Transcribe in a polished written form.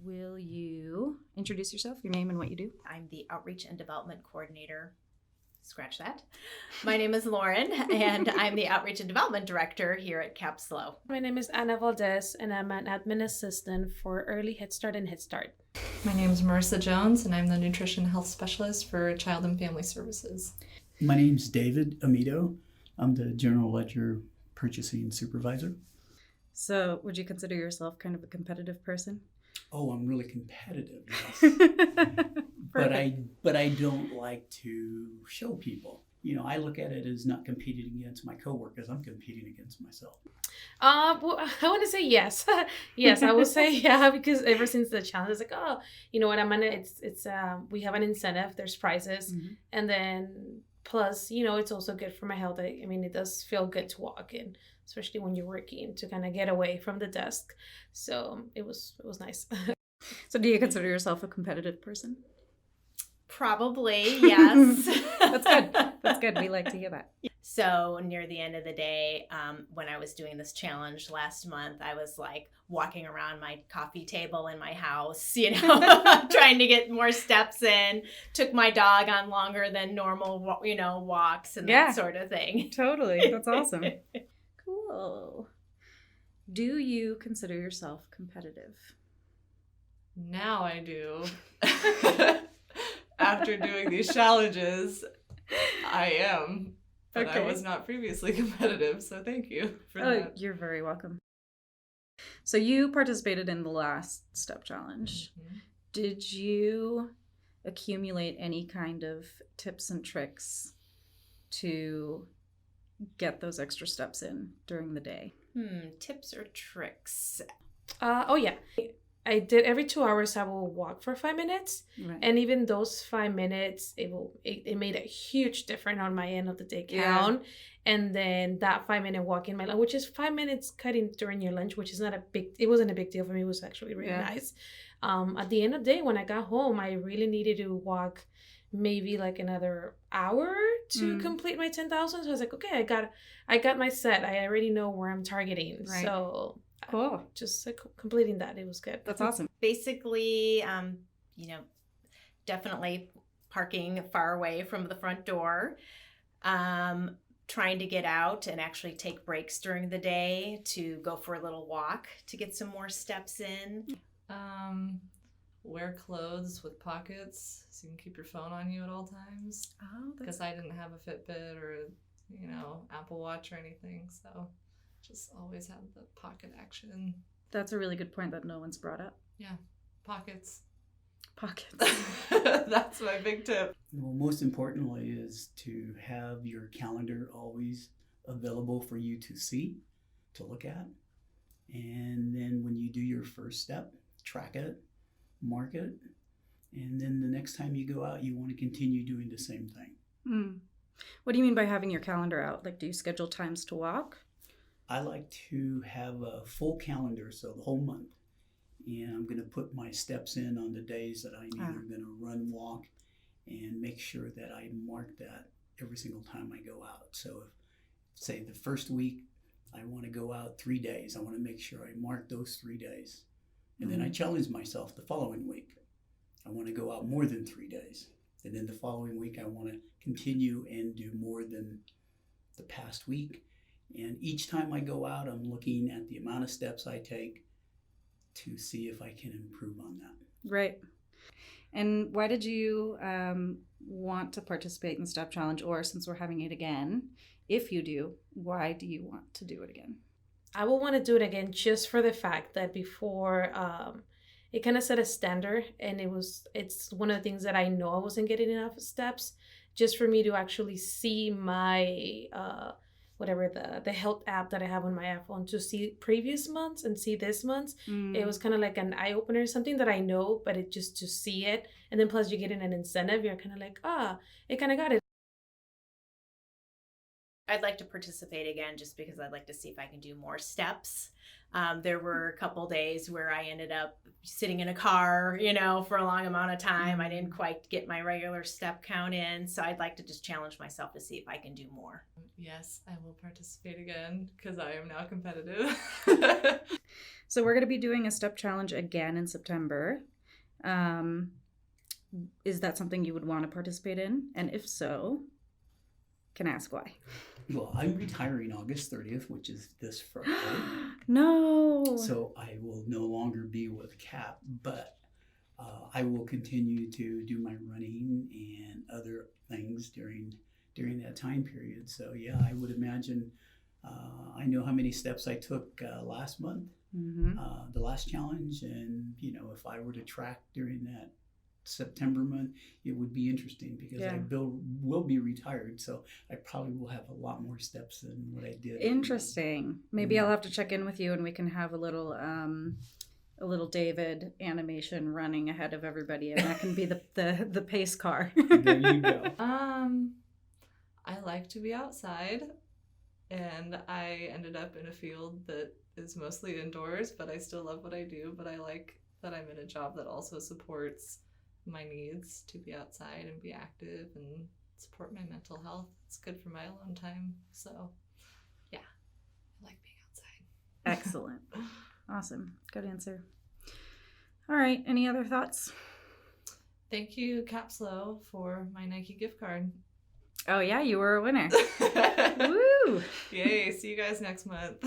Will you introduce yourself, your name and what you do? I'm the Outreach and Development Coordinator. Scratch that. My name is Lauren, and I'm the Outreach and Development Director here at CAPSLO. My name is Ana Valdez, and I'm an admin assistant for Early Head Start and Head Start. My name is Marissa Jones, and I'm the Nutrition Health Specialist for Child and Family Services. My name's David Amito. I'm the General Ledger Purchasing Supervisor. So would you consider yourself kind of a competitive person? Oh, I'm really competitive, yes. but I don't like to show people. You know, I look at it as not competing against my coworkers. I'm competing against myself. Well, I want to say yes. Yes, I would say yeah, because ever since the challenge, it's like, oh, you know what, we have an incentive, there's prizes, and then plus, you know, it's also good for my health. I mean, it does feel good to walk in, especially when you're working, to kind of get away from the desk. So it was nice. So do you consider yourself a competitive person? Probably, yes. That's good. That's good. We like to hear that. So near the end of the day, when I was doing this challenge last month, I was like walking around my coffee table in my house, you know, trying to get more steps in. Took my dog on longer than normal, you know, walks and that sort of thing. Totally. That's awesome. Cool. Do you consider yourself competitive? Now I do. After doing these challenges, I am. But I was not previously competitive, so thank you for that. You're very welcome. So you participated in the last step challenge. Mm-hmm. Did you accumulate any kind of tips and tricks to get those extra steps in during the day? Tips or tricks? Oh yeah. I did every 2 hours I will walk for 5 minutes. Right. And even those 5 minutes, it made a huge difference on my end of the day count. Yeah. And then that 5 minute walk in my lunch, which is 5 minutes cutting during your lunch, which is it wasn't a big deal for me. It was actually really nice. At the end of the day, when I got home, I really needed to walk maybe like another hour to complete my 10,000. So I was like, okay, I got my set. I already know where I'm targeting. Right. So cool. Just completing that. It was good. That's awesome. Basically, you know, definitely parking far away from the front door, trying to get out and actually take breaks during the day to go for a little walk to get some more steps in. Wear clothes with pockets so you can keep your phone on you at all times. Oh, because I didn't have a Fitbit or Apple Watch or anything, so just always have the pocket action. That's a really good point that no one's brought up. Yeah, pockets. That's my big tip. Well, most importantly is to have your calendar always available for you to see, to look at. And then when you do your first step, track it, mark it. And then the next time you go out, you want to continue doing the same thing. What do you mean by having your calendar out? Like, do you schedule times to walk? I like to have a full calendar, so the whole month. And I'm going to put my steps in on the days that I'm either going to run, walk, and make sure that I mark that every single time I go out. So if, say, the first week, I want to go out 3 days. I want to make sure I mark those 3 days. And then I challenge myself the following week. I want to go out more than 3 days. And then the following week, I want to continue and do more than the past week. And each time I go out, I'm looking at the amount of steps I take to see if I can improve on that. Right. And why did you want to participate in the Step Challenge? Or since we're having it again, if you do, why do you want to do it again? I will want to do it again just for the fact that before it kind of set a standard, and it's one of the things that I know I wasn't getting enough steps, just for me to actually see my the health app that I have on my iPhone, to see previous months and see this month's. It was kind of like an eye opener, something that I know, but it just to see it, and then plus you're getting an incentive, you're kind of like, it kind of got it. I'd like to participate again just because I'd like to see if I can do more steps. There were a couple days where I ended up sitting in a car, you know, for a long amount of time. I didn't quite get my regular step count in. So I'd like to just challenge myself to see if I can do more. Yes, I will participate again because I am now competitive. So we're going to be doing a step challenge again in September. Is that something you would want to participate in? And if so, can I ask why? Well, I'm retiring August 30th, which is this Friday. No. So I will no longer be with CAP, but I will continue to do my running and other things during that time period. So yeah, I would imagine, I know how many steps I took last month, the last challenge, and you know, if I were to track during that September month, it would be interesting because I will be retired, so I probably will have a lot more steps than what I did. Interesting. Maybe I'll have to check in with you and we can have a little David animation running ahead of everybody, and that can be the pace car. There you go. I like to be outside, and I ended up in a field that is mostly indoors, but I still love what I do. But I like that I'm in a job that also supports my needs to be outside and be active and support my mental health. It's good for my alone time. So yeah, I like being outside. Excellent. Awesome. Good answer. All right. Any other thoughts? Thank you, CAPSLO, for my Nike gift card. Oh yeah, you were a winner. Woo! Yay. See you guys next month.